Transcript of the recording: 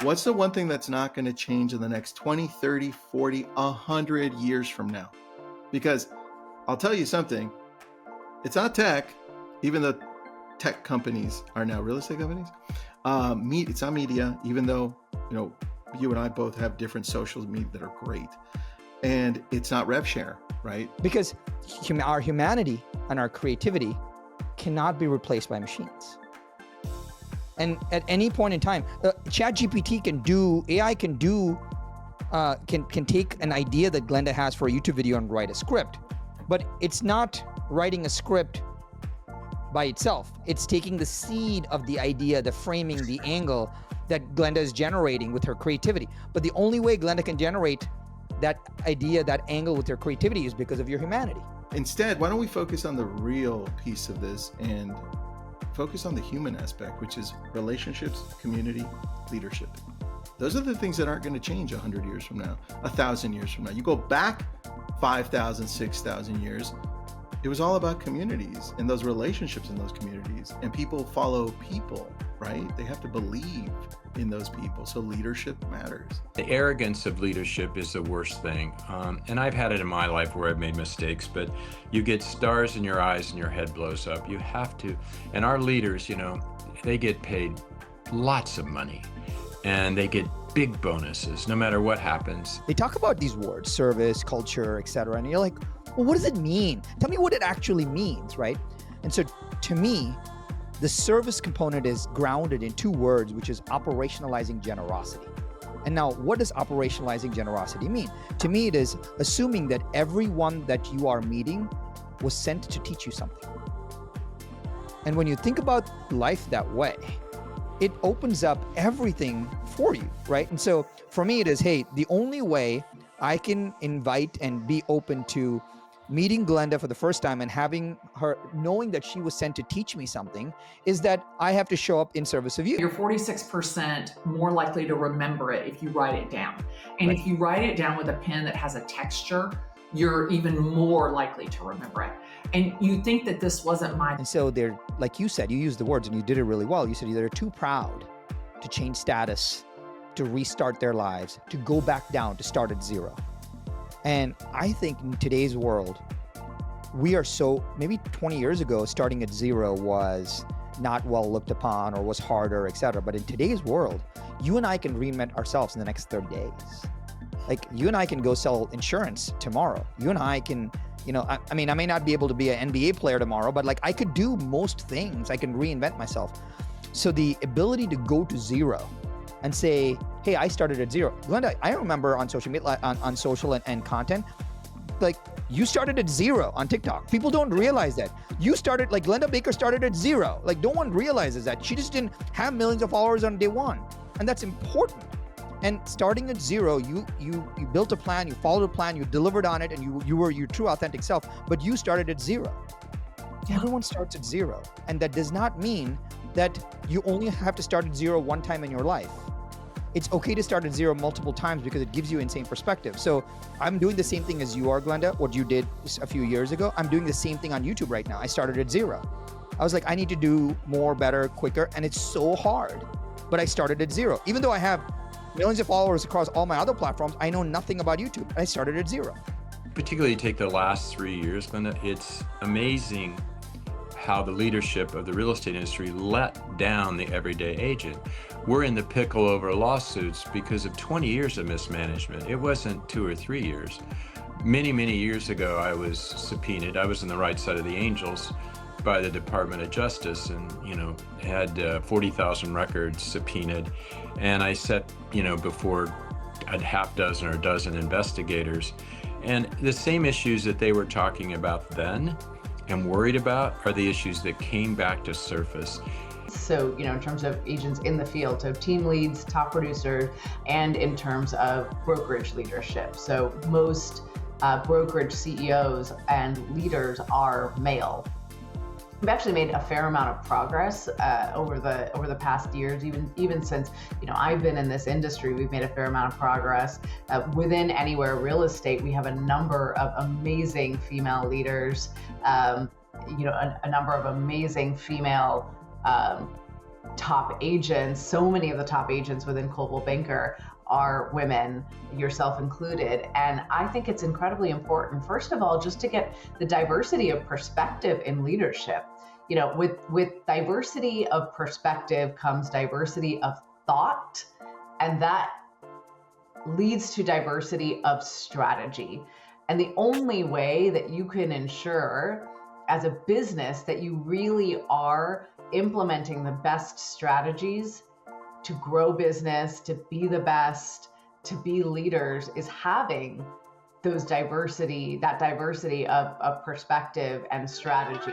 What's the one thing that's not going to change in the next 20, 30, 40, 100 years from now? Because I'll tell you something, it's not tech, even though tech companies are now real estate companies. It's not media, even though, you and I both have different social media that are great. And it's not rev share, right? Because our humanity and our creativity cannot be replaced by machines. And at any point in time, ChatGPT can take an idea that Glennda has for a YouTube video and write a script, but it's not writing a script by itself. It's taking the seed of the idea, the framing, the angle that Glennda is generating with her creativity. But the only way Glennda can generate that idea, that angle with her creativity is because of your humanity. Instead, why don't we focus on the real piece of this and focus on the human aspect, which is relationships, community, leadership. Those are the things that aren't going to change 100 years from now, 1,000 years from now. You go back 5,000, 6,000 years, it was all about communities and those relationships in those communities. And people follow people, right? They have to believe in those people. So leadership matters. The arrogance of leadership is the worst thing. And I've had it in my life where I've made mistakes, but you get stars in your eyes and your head blows up. You have to. And our leaders, they get paid lots of money and they get big bonuses no matter what happens. They talk about these words, service, culture, etc. And you're like, well, what does it mean? Tell me what it actually means, right? And so to me, the service component is grounded in two words, which is operationalizing generosity. And now, what does operationalizing generosity mean? To me, it is assuming that everyone that you are meeting was sent to teach you something. And when you think about life that way, it opens up everything for you, right? And so for me, it is, hey, the only way I can invite and be open to meeting Glennda for the first time and having her, knowing that she was sent to teach me something, is that I have to show up in service of you. You're 46% more likely to remember it if you write it down. And Right. if you write it down with a pen that has a texture, you're even more likely to remember it. And you think that this wasn't my... And so they're, like you said, you used the words and you did it really well. You said they're too proud to change status, to restart their lives, to go back down, to start at zero. And I think in today's world, we are maybe 20 years ago, starting at zero was not well looked upon or was harder, etc. But in today's world, you and I can reinvent ourselves in the next 30 days. Like you and I can go sell insurance tomorrow. You and I can, I mean, I may not be able to be an NBA player tomorrow, but like I could do most things. I can reinvent myself. So the ability to go to zero and say, hey, I started at zero. Glennda, I remember on social media, on social and content, like you started at zero on TikTok. People don't realize that. You started, like Glennda Baker started at zero. Like no one realizes that. She just didn't have millions of followers on day one. And that's important. And starting at zero, you built a plan, you followed a plan, you delivered on it, and you were your true authentic self, but you started at zero. Everyone starts at zero. And that does not mean that you only have to start at zero one time in your life. It's okay to start at zero multiple times because it gives you insane perspective. So I'm doing the same thing as you are, Glennda, what you did a few years ago. I'm doing the same thing on YouTube right now. I started at zero. I was like, I need to do more, better, quicker. And it's so hard, but I started at zero. Even though I have millions of followers across all my other platforms, I know nothing about YouTube. I started at zero. Particularly take the last 3 years, Glennda, it's amazing how the leadership of the real estate industry let down the everyday agent. We're in the pickle over lawsuits because of 20 years of mismanagement. It wasn't 2 or 3 years. Many, many years ago, I was subpoenaed. I was on the right side of the angels by the Department of Justice and, had 40,000 records subpoenaed. And I sat, before a half dozen or a dozen investigators. And the same issues that they were talking about then and worried about are the issues that came back to surface. So, in terms of agents in the field, so team leads, top producers, and in terms of brokerage leadership. So most brokerage CEOs and leaders are male. We've actually made a fair amount of progress over the past years, even since I've been in this industry. We've made a fair amount of progress within Anywhere Real Estate. We have a number of amazing female leaders, a number of amazing female top agents, so many of the top agents within Coldwell Banker are women, yourself included. And I think it's incredibly important, first of all, just to get the diversity of perspective in leadership. You know, with diversity of perspective comes diversity of thought, and that leads to diversity of strategy. And the only way that you can ensure as a business that you really are implementing the best strategies to grow business, to be the best, to be leaders, is having that diversity of perspective and strategy.